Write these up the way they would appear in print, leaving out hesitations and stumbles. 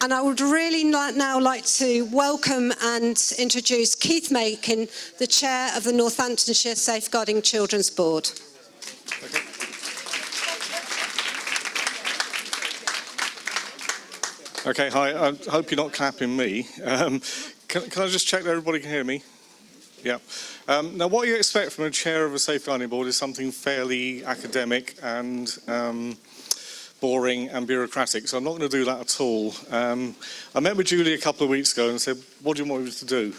And I would really now like to welcome and introduce Keith Makin, the Chair of the Northamptonshire Safeguarding Children's Board. Okay, hi, I hope you're not clapping me. Can I just check that everybody can hear me? Yeah. Now, what you expect from a chair of a safeguarding board is something fairly academic and boring and bureaucratic, so I'm not going to do that at all. I met with Julie a couple of weeks ago and said, what do you want me to do?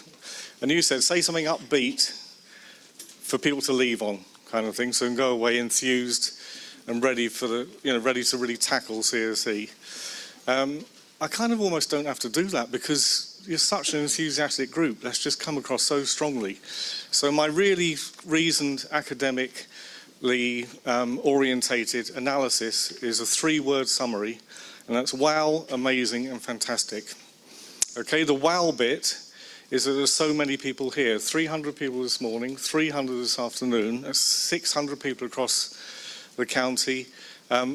And you said, say something upbeat for people to leave on, kind of thing, so they can go away enthused and ready for the, ready to really tackle CSE. I kind of almost don't have to do that because you're such an enthusiastic group. That's just come across so strongly. So my really reasoned, academically orientated analysis is a 3-word summary, and that's wow, amazing, and fantastic. Okay, the wow bit is that there's so many people here. 300 people this morning, 300 this afternoon. That's 600 people across the county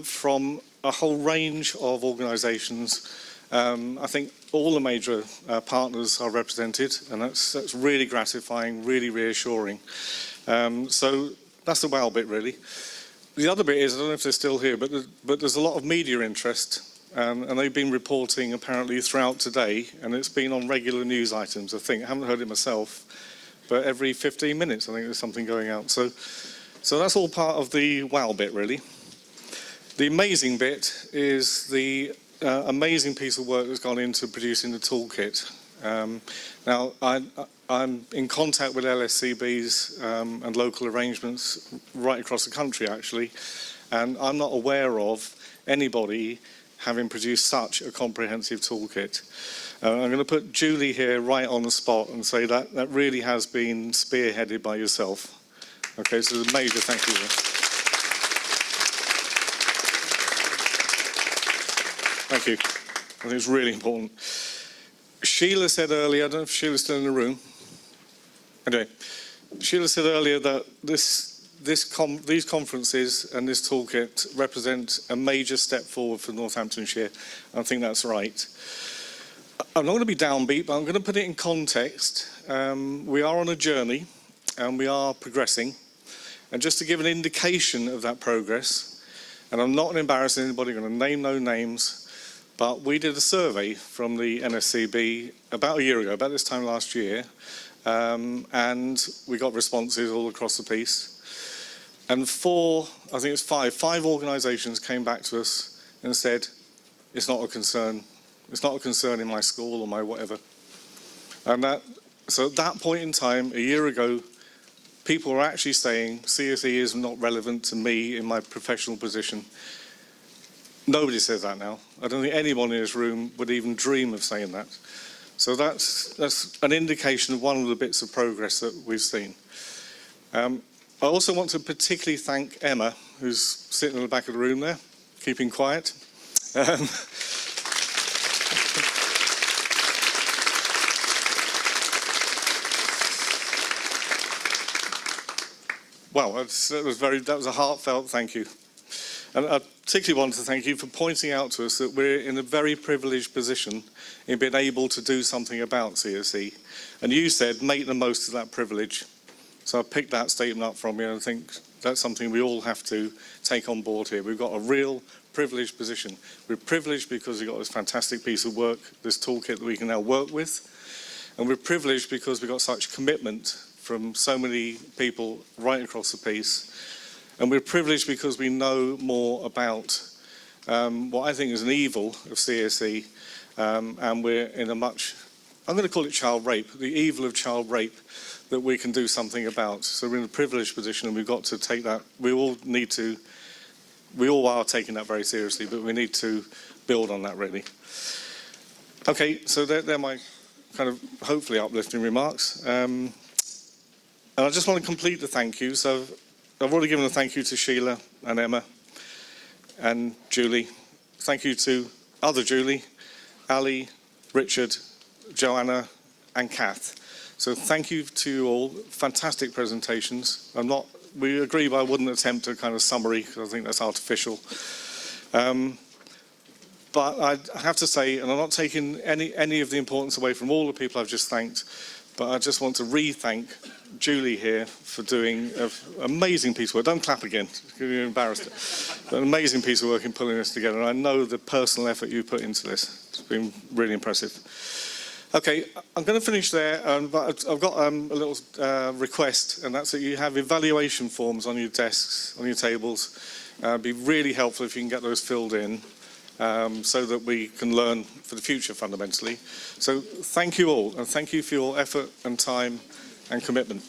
from a whole range of organisations. I think all the major partners are represented, and that's really gratifying, really reassuring. So that's the wow bit, really. The other bit is, I don't know if they're still here, but there's a lot of media interest, and they've been reporting apparently throughout today, and it's been on regular news items, I think. I haven't heard it myself, but every 15 minutes I think there's something going out. So that's all part of the wow bit, really. The amazing bit is the amazing piece of work that's gone into producing the toolkit. Now, I'm in contact with NSCBs and local arrangements right across the country, actually, and I'm not aware of anybody having produced such a comprehensive toolkit. I'm going to put Julie here right on the spot and say that really has been spearheaded by yourself. Okay, so a major thank you there. Thank you. I think it's really important. Sheila said earlier, I don't know if Sheila's still in the room. Anyway, Sheila said earlier that these conferences and this toolkit represent a major step forward for Northamptonshire. I think that's right. I'm not going to be downbeat, but I'm going to put it in context. We are on a journey and we are progressing. And just to give an indication of that progress, and I'm not embarrassing anybody, I'm going to name no names, but we did a survey from the NSCB about a year ago, about this time last year, and we got responses all across the piece. And I think it's five organisations came back to us and said, it's not a concern. It's not a concern in my school or my whatever. And so at that point in time, a year ago, people were actually saying CSE is not relevant to me in my professional position. Nobody says that now. I don't think anyone in this room would even dream of saying that. So that's an indication of one of the bits of progress that we've seen. I also want to particularly thank Emma, who's sitting in the back of the room there, keeping quiet. Well, that was a heartfelt thank you. And I particularly want to thank you for pointing out to us that we're in a very privileged position in being able to do something about CSE. And you said, make the most of that privilege. So I picked that statement up from you, and I think that's something we all have to take on board here. We've got a real privileged position. We're privileged because we've got this fantastic piece of work, this toolkit that we can now work with. And we're privileged because we've got such commitment from so many people right across the piece. And we're privileged because we know more about what I think is an evil of CSE, and we're in a much, I'm going to call it child rape, the evil of child rape that we can do something about. So we're in a privileged position, and we've got to take that, we all are taking that very seriously, but we need to build on that really. Okay, so they're my kind of hopefully uplifting remarks. And I just want to complete the thank you. So I've already given a thank you to Sheila and Emma and Julie. Thank you to other Julie, Ali, Richard, Joanna and Kath. So thank you to you all. Fantastic presentations. We agree, but I wouldn't attempt a kind of summary because I think that's artificial. But I have to say, and I'm not taking any of the importance away from all the people I've just thanked, but I just want to re-thank Julie here for doing an amazing piece of work. Don't clap again, you're embarrassed. But an amazing piece of work in pulling this together. And I know the personal effort you put into this. It's been really impressive. Okay, I'm going to finish there, but I've got a little request, and that's that you have evaluation forms on your desks, on your tables. It'd be really helpful if you can get those filled in, so that we can learn for the future fundamentally. So thank you all, and thank you for your effort and time and commitment.